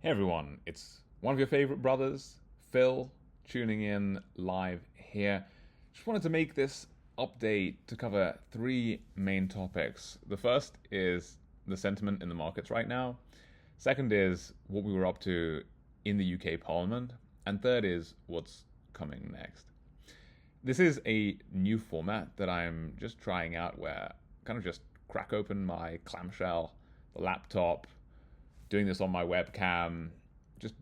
Hey everyone, it's one of your favorite brothers, Phil, tuning in live here. Just wanted to make this update to cover three main topics. The first is the sentiment in the markets right now. Second is what we were up to in the UK Parliament. And third is what's coming next. This is a new format that I'm just trying out where I kind of just crack open my clamshell, the laptop, doing this on my webcam, just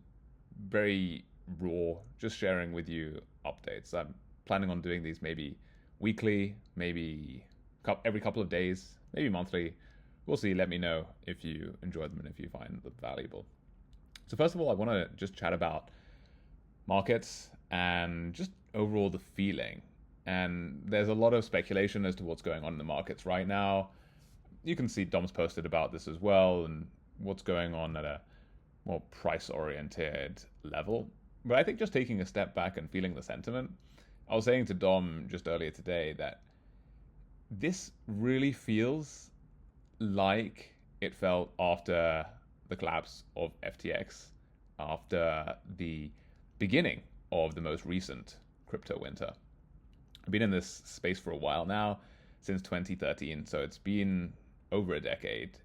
very raw, just sharing with you updates. I'm planning on doing these maybe weekly, maybe every couple of days, maybe monthly. We'll see. Let me know if you enjoy them and if you find them valuable. So, first of all, I want to just chat about markets and just overall the feeling. And there's a lot of speculation as to what's going on in the markets right now. You can see Dom's posted about this as well, and what's going on at a more price oriented level. But I think just taking a step back and feeling the sentiment, I was saying to Dom just earlier today that this really feels like it felt after the collapse of FTX, after the beginning of the most recent crypto winter. I've been in this space for a while now, since 2013, so it's been over a decade.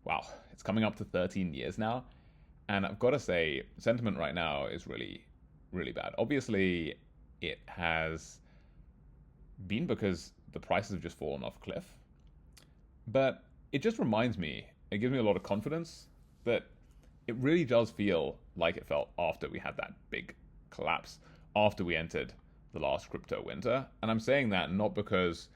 Wow, it's coming up to 13 years now. And I've got to say, sentiment right now is really, really bad. Obviously, it has been because the prices have just fallen off a cliff. But it just reminds me, it gives me a lot of confidence that it really does feel like it felt after we had that big collapse, after we entered the last crypto winter. And I'm saying that not because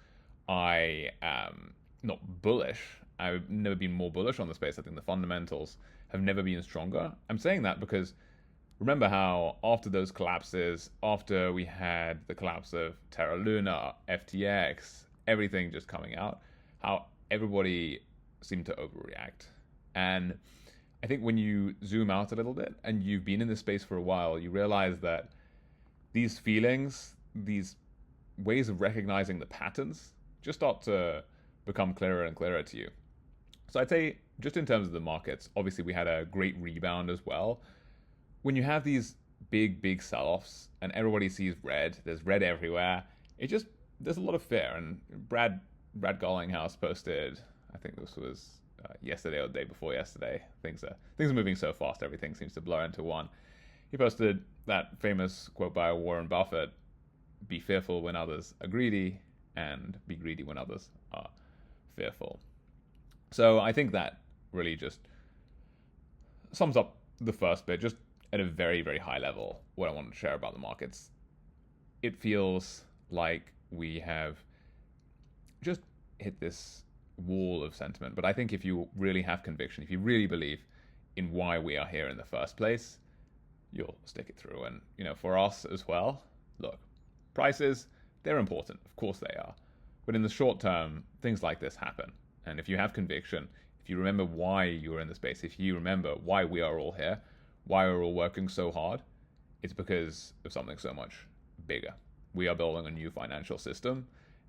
I am not bullish. I've never been more bullish on the space. I think the fundamentals have never been stronger. I'm saying that because remember how after those collapses, after we had the collapse of Terra Luna, FTX, everything just coming out, how everybody seemed to overreact. And I think when you zoom out a little bit and you've been in this space for a while, you realize that these feelings, these ways of recognizing the patterns, just start to become clearer and clearer to you. So I'd say, just in terms of the markets, obviously we had a great rebound as well. When you have these big, big sell offs and everybody sees red, there's red everywhere, there's a lot of fear. And Brad Garlinghouse posted, I think this was yesterday or the day before yesterday. Things are moving so fast, everything seems to blur into one. He posted that famous quote by Warren Buffett: "Be fearful when others are greedy, and be greedy when others are fearful." So I think that really just sums up the first bit, just at a very, very high level, what I wanted to share about the markets. It feels like we have just hit this wall of sentiment. But I think if you really have conviction, if you really believe in why we are here in the first place, you'll stick it through. And, for us as well, look, prices, they're important. Of course they are. But in the short term, things like this happen. And if you have conviction, if you remember why you are in the space, if you remember why we are all here, why we're all working so hard, it's because of something so much bigger. We are building a new financial system.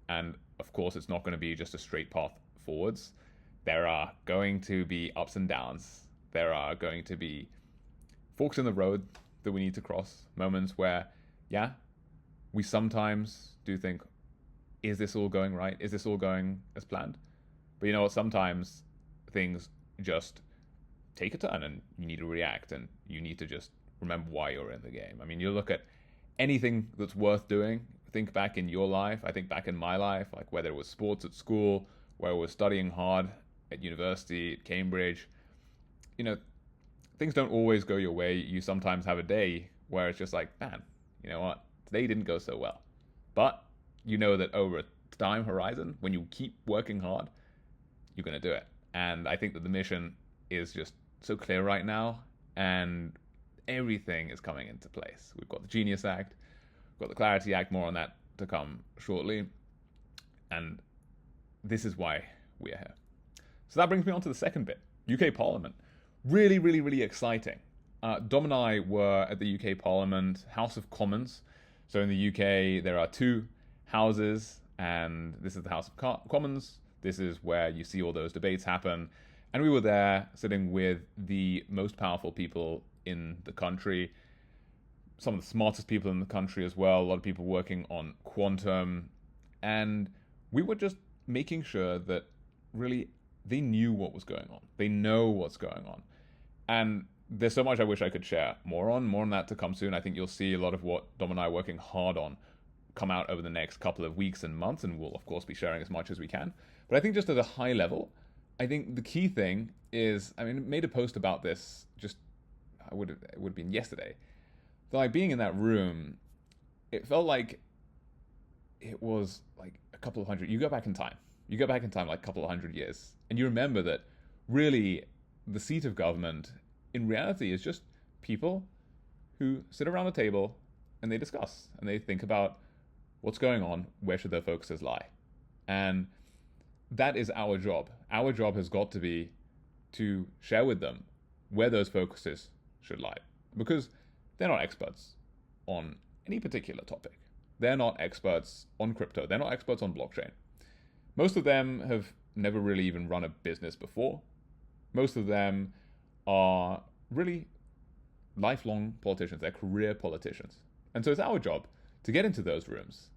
And of course, it's not going to be just a straight path forwards. There are going to be ups and downs. There are going to be forks in the road that we need to cross, moments where, yeah, we sometimes do think, is this all going right? Is this all going as planned? But you know what? Sometimes things just take a turn and you need to react and you need to just remember why you're in the game. I mean, you look at anything that's worth doing, think back in your life, I think back in my life, like whether it was sports at school, where I was studying hard at university, at Cambridge, things don't always go your way. You sometimes have a day where it's just like, man, you know what? Today didn't go so well. But you know that over a time horizon, when you keep working hard, you're going to do it. And I think that the mission is just so clear right now, and everything is coming into place. We've got the Genius Act, we've got the Clarity Act, more on that to come shortly. And this is why we are here. So that brings me on to the second bit, UK Parliament. Really, really, really exciting. Dom and I were at the UK Parliament, House of Commons. So in the UK, there are two houses, and this is the House of Commons. This is where you see all those debates happen. And we were there sitting with the most powerful people in the country, some of the smartest people in the country as well, a lot of people working on quantum. And we were just making sure that really they knew what was going on. They know what's going on. And there's so much I wish I could share more on that to come soon. I think you'll see a lot of what Dom and I are working hard on come out over the next couple of weeks and months, and we'll of course be sharing as much as we can. But I think just at a high level, I think the key thing is, I made a post about this just, it would have been yesterday. Like being in that room, it felt like it was like a couple of hundred. You go back in time like a couple of hundred years, and you remember that really the seat of government in reality is just people who sit around a table and they discuss and they think about what's going on, where should their focuses lie. And that is our job. Our job has got to be to share with them where those focuses should lie, because they're not experts on any particular topic. They're not experts on crypto. They're not experts on blockchain. Most of them have never really even run a business before. Most of them are really lifelong politicians. They're career politicians. And so it's our job to get into those rooms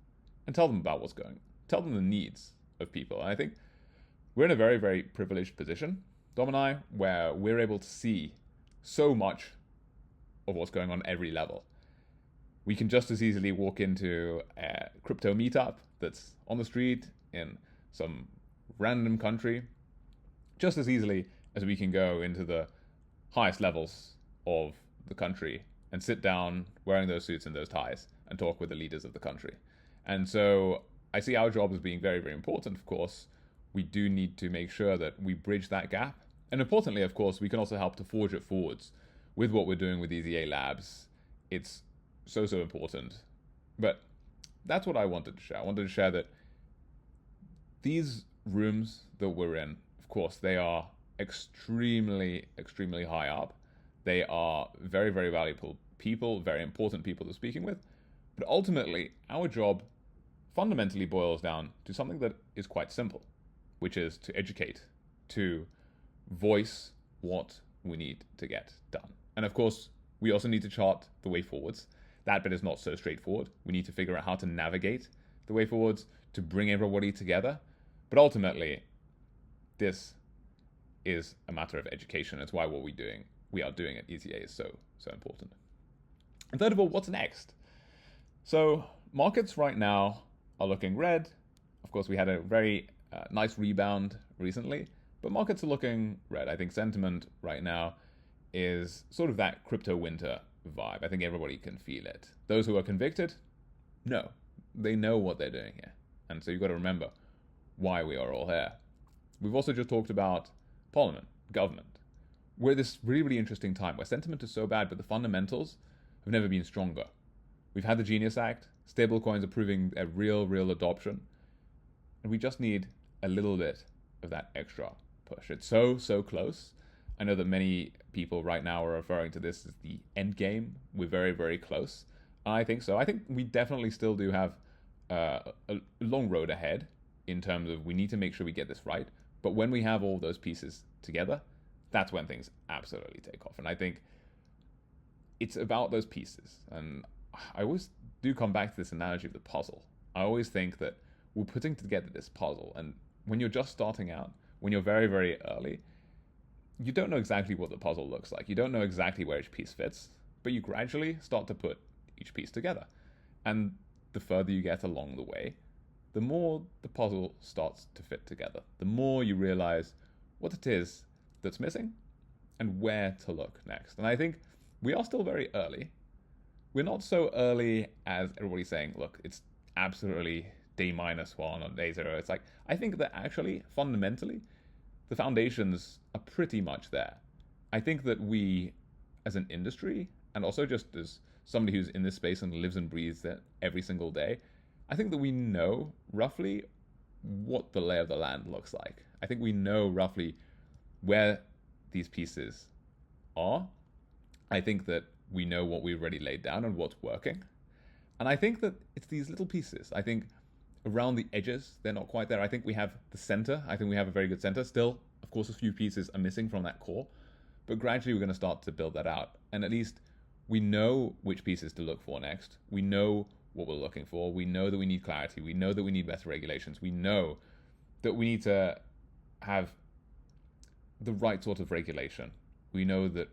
and tell them about what's going on, tell them the needs of people. And I think we're in a very, very privileged position, Dom and I, where we're able to see so much of what's going on at every level. We can just as easily walk into a crypto meetup that's on the street in some random country, just as easily as we can go into the highest levels of the country and sit down wearing those suits and those ties and talk with the leaders of the country. And so I see our job as being very, very important. Of course, we do need to make sure that we bridge that gap. And importantly, of course, we can also help to forge it forwards with what we're doing with EZA Labs. It's so, so important. But that's what I wanted to share. I wanted to share that these rooms that we're in, of course, they are extremely, extremely high up. They are very, very valuable people, very important people to speaking with. But ultimately, our job fundamentally boils down to something that is quite simple, which is to educate, to voice what we need to get done. And of course, we also need to chart the way forwards. That bit is not so straightforward. We need to figure out how to navigate the way forwards to bring everybody together. But ultimately, this is a matter of education. It's why what we are doing at EZA is so important. And third of all, what's next? So markets right now are looking red. Of course, we had a very nice rebound recently, but markets are looking red. I think sentiment right now is sort of that crypto winter vibe. I think everybody can feel it. Those who are convicted, no, they know what they're doing here. And so you've got to remember why we are all here. We've also just talked about parliament, government. We're at this really, really interesting time where sentiment is so bad, but the fundamentals have never been stronger. We've had the Genius Act, stablecoins are proving a real adoption, and we just need a little bit of that extra push. It's so close. I know that many people right now are referring to this as the end game. We're very, very close. I think so. I think we definitely still do have a long road ahead in terms of we need to make sure we get this right. But when we have all those pieces together, that's when things absolutely take off. And I think it's about those pieces. And I always do come back to this analogy of the puzzle. I always think that we're putting together this puzzle. And when you're just starting out, when you're very, very early, you don't know exactly what the puzzle looks like. You don't know exactly where each piece fits, but you gradually start to put each piece together. And the further you get along the way, the more the puzzle starts to fit together. The more you realize what it is that's missing and where to look next. And I think we are still very early. We're not so early as everybody's saying, look, it's absolutely day -1 or day 0. It's like, I think that actually, fundamentally, the foundations are pretty much there. I think that we, as an industry, and also just as somebody who's in this space and lives and breathes it every single day, I think that we know roughly what the lay of the land looks like. I think we know roughly where these pieces are. I think that we know what we've already laid down and what's working. And I think that it's these little pieces. I think around the edges, they're not quite there. I think we have the center. I think we have a very good center. Still, of course, a few pieces are missing from that core, but gradually we're going to start to build that out. And at least we know which pieces to look for next. We know what we're looking for. We know that we need clarity. We know that we need better regulations. We know that we need to have the right sort of regulation. We know that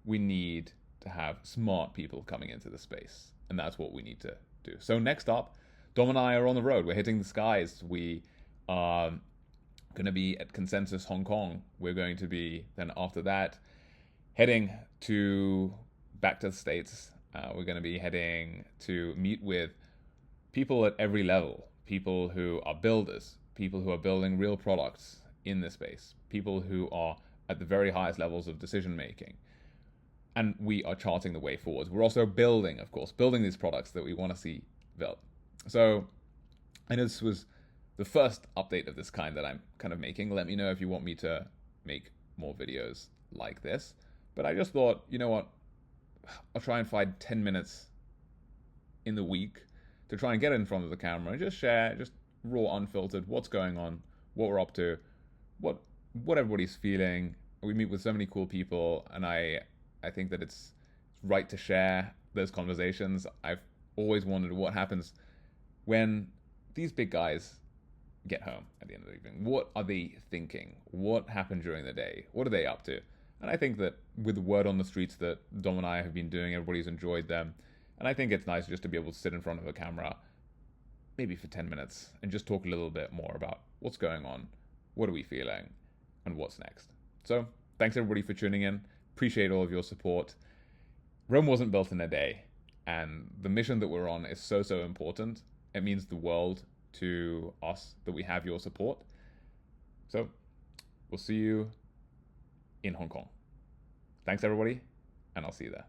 we need to have smart people coming into the space, and that's what we need to do. So next up, Dom and I are on the road. We're hitting the skies. We are going to be at Consensus Hong Kong. We're going to be then after that heading back to the States. We're going to be heading to meet with people at every level, people who are builders, people who are building real products in this space, people who are at the very highest levels of decision making. And we are charting the way forward. We're also building, of course, these products that we want to see built. So I know this was the first update of this kind that I'm kind of making. Let me know if you want me to make more videos like this. But I just thought, you know what, I'll try and find 10 minutes in the week to try and get in front of the camera and just share, just raw, unfiltered, what's going on, what we're up to, what everybody's feeling. We meet with so many cool people, and I think that it's right to share those conversations. I've always wondered what happens when these big guys get home at the end of the evening. What are they thinking? What happened during the day? What are they up to? And I think that with the word on the streets that Dom and I have been doing, everybody's enjoyed them. And I think it's nice just to be able to sit in front of a camera, maybe for 10 minutes, and just talk a little bit more about what's going on, what are we feeling, and what's next. So thanks everybody for tuning in. Appreciate all of your support. Rome wasn't built in a day, and the mission that we're on is so important. It means the world to us that we have your support. So we'll see you in Hong Kong. Thanks everybody, and I'll see you there.